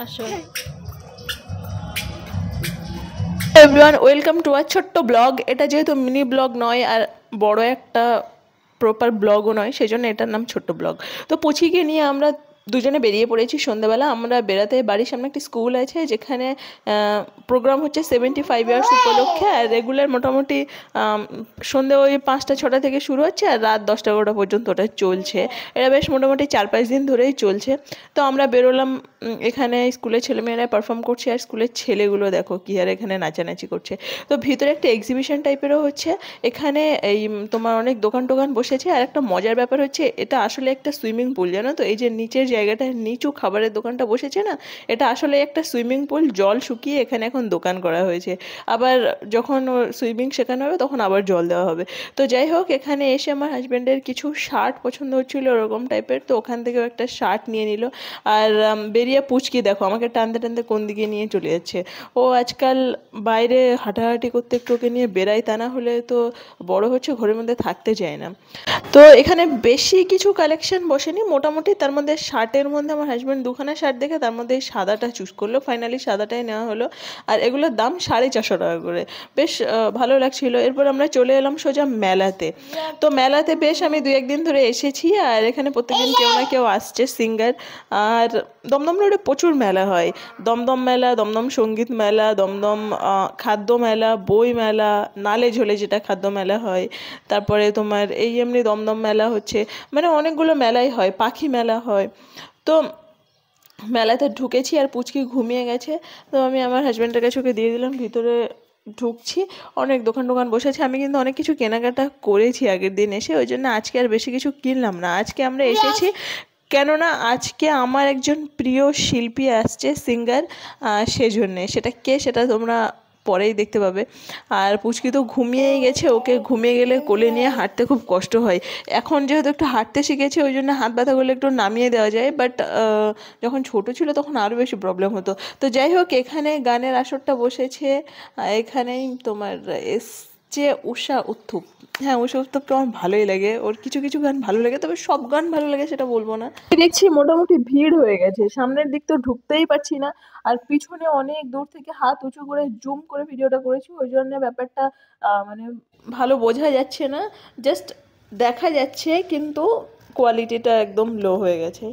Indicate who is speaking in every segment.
Speaker 1: আসলে everyone welcome to আর ছোট্ট blog. এটা যেহেতু মিনি ব্লগ নয় আর বড় একটা প্রপার ব্লগও নয়, সেই জন্য এটার নাম ছোট্ট ব্লগ। তো পুচিকে নিয়ে আমরা দুজনে বেরিয়ে পড়েছি সন্ধ্যাবেলা। আমরা বেড়াতে, বাড়ির সামনে একটি স্কুল আছে যেখানে প্রোগ্রাম হচ্ছে 75 ইয়ার্স উপলক্ষে। আর রেগুলার মোটামুটি সন্ধ্যে ওই 5টা-6টা থেকে শুরু হচ্ছে আর রাত 10টা-11টা পর্যন্ত ওটা চলছে। এটা বেশ মোটামুটি 4-5 দিন ধরেই চলছে। তো আমরা বেরোলাম, এখানে স্কুলের ছেলেমেয়েরা পারফর্ম করছে আর স্কুলের ছেলেগুলো দেখো কি আর এখানে নাচানাচি করছে। তো ভিতরে একটা এক্সিবিশন টাইপেরও হচ্ছে। এখানে এই তোমার অনেক দোকান টোকান বসেছে। আর একটা মজার ব্যাপার হচ্ছে, এটা আসলে একটা সুইমিং পুল, জানো তো? এই যে নিচের জায়গাটা, নিচু খাবারের দোকানটা বসেছে না, এটা আসলে একটা সুইমিং পুল। জল শুকিয়ে এখানে এখন দোকান করা হয়েছে। আবার যখন সুইমিং শেখানো হবে তখন আবার জল দেওয়া হবে। তো যাই হোক, এখানে এসে আমার হাজব্যান্ডের কিছু শার্ট পছন্দ হচ্ছিলো ওরকম টাইপের, তো ওখান থেকেও একটা শার্ট নিয়ে নিল। আর বেরিয়ে পুচকি দেখো আমাকে টানতে টানতে কোন দিকে নিয়ে চলে যাচ্ছে। ও আজকাল বাইরে হাঁটাহাঁটি করতে একটু ওকে নিয়ে বেড়াই, তা না হলে তো বড় হচ্ছে ঘরের মধ্যে থাকতে চায় না। তো এখানে বেশি কিছু কালেকশন বসেনি, মোটামুটি তার মধ্যে শার্টের মধ্যে আমার হাজব্যান্ড দুখানা শার্ট দেখে তার মধ্যে এই সাদাটা চুজ করলো। ফাইনালি সাদাটাই নেওয়া হলো। আর এগুলোর দাম 450 টাকা করে। বেশ ভালো লাগছিল। এরপর আমরা চলে এলাম সোজা মেলাতে। তো মেলাতে বেশ আমি 2-1 দিন ধরে এসেছি। আর এখানে প্রত্যেকদিন কেউ না কেউ আসছে সিঙ্গার। আর দমদম রোডে প্রচুর মেলা হয়। দমদম মেলা, দমদম সঙ্গীত মেলা, দমদম খাদ্য মেলা, বই মেলা, নালে ঝোলে যেটা খাদ্য মেলা হয়। তারপরে তোমার এই এমনি দমদম মেলা হচ্ছে, মানে অনেকগুলো মেলাই হয়, পাখি মেলা হয়। তো মেলাতে ঢুকেছি আর পুচকি ঘুমিয়ে গেছে। তো আমি আমার হাজব্যান্ডের কাছে ওকে দিয়ে দিলাম, ভিতরে ঢুকছি। অনেক দোকান টোকান বসেছে। আমি কিন্তু অনেক কিছু কেনাকাটা করেছি আগের দিন এসে, ওই জন্য আজকে আর বেশি কিছু কিনলাম না। আজকে আমরা এসেছি কেননা আজকে আমার একজন প্রিয় শিল্পী আসছে, সিঙ্গার, সেজন্যে। সেটা কে সেটা তোমরা পরেই দেখতে পাবে। আর পুচকি তো ঘুমিয়েই গেছে, ওকে ঘুমিয়ে গেলে কোলে নিয়ে হাঁটতে খুব কষ্ট হয়। এখন যেহেতু একটু হাঁটতে শিখেছে ওই জন্য হাত ব্যথা করলে একটু নামিয়ে দেওয়া যায়, বাট যখন ছোট ছিল তখন আরও বেশি প্রবলেম হতো। তো যাই হোক, এখানে গানের আসরটা বসেছে। এখানেই তোমার এসছে উষা উত্থুপ। হ্যাঁ, উষা উত্থুপ তো আমার ভালোই লাগে, ওর কিছু কিছু গান ভালো লাগে, তবে সব গান ভালো লাগে সেটা বলবো না। দেখছি মোটামুটি ভিড় হয়ে গেছে, সামনের দিক তো ঢুকতেই পারছি না। আর পিছনে অনেক দূর থেকে হাত উঁচু করে জুম করে ভিডিওটা করেছি, ওই জন্য ব্যাপারটা মানে ভালো বোঝা যাচ্ছে না। জাস্ট দেখা যাচ্ছে, কিন্তু কোয়ালিটিটা একদম লো হয়ে গেছে।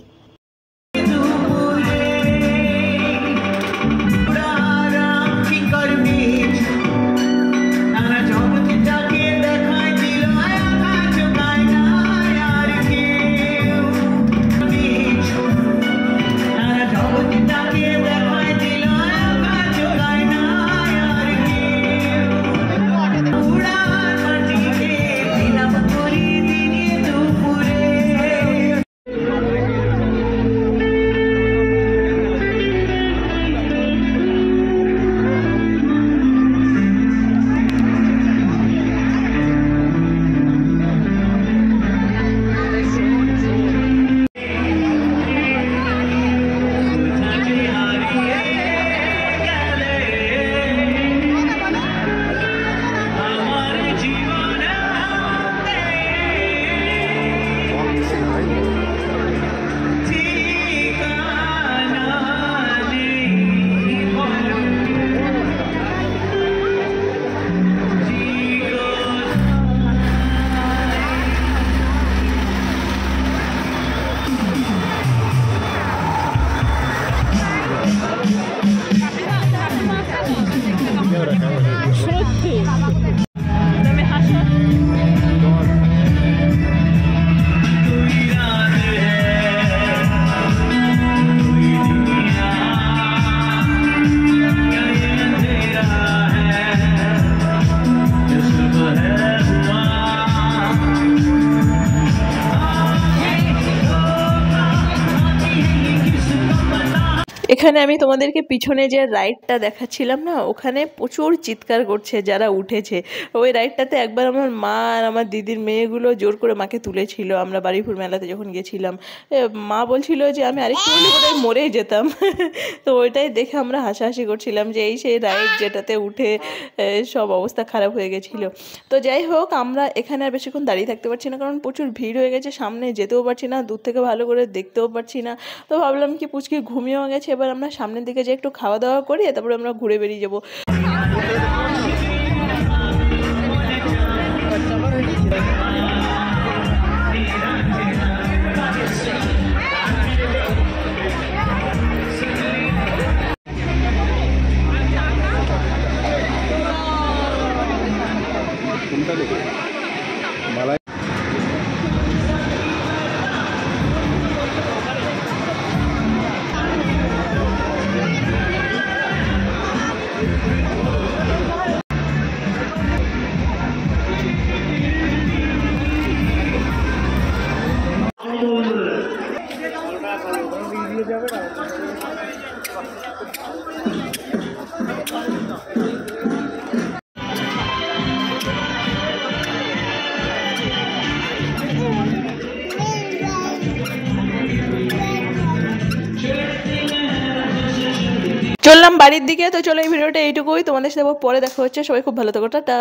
Speaker 1: এখানে আমি তোমাদেরকে পিছনে যে রাইডটা দেখাচ্ছিলাম না, ওখানে প্রচুর চিৎকার করছে যারা উঠেছে। ওই রাইডটাতে একবার আমার মা আর আমার দিদির মেয়েগুলো জোর করে মাকে তুলেছিল আমরা বারুইপুর মেলাতে যখন গেছিলাম। মা বলছিল যে আমি আরেকটু হলে বোধহয় মরেই যেতাম। তো ওইটাই দেখে আমরা হাসাহাসি করছিলাম যে এই সেই রাইড যেটাতে উঠে সব অবস্থা খারাপ হয়ে গেছিলো। তো যাই হোক, আমরা এখানে আর বেশিক্ষণ দাঁড়িয়ে থাকতে পারছি না, কারণ প্রচুর ভিড় হয়ে গেছে, সামনে যেতেও পারছি না, দূর থেকে ভালো করে দেখতেও পারছি না। তো ভাবলাম কি পুচকি ঘুমিয়েও গেছে, এবার আমরা সামনের দিকে যে একটু খাওয়া দাওয়া করি, তারপরে আমরা ঘুরে বেরিয়ে যাবো। চললাম বাড়ির দিকে। তো চলো এই ভিডিওটা এইটুকুই, তোমাদের সাথে পরে দেখা হচ্ছে। সবাই খুব ভালো থাকো, টাটা।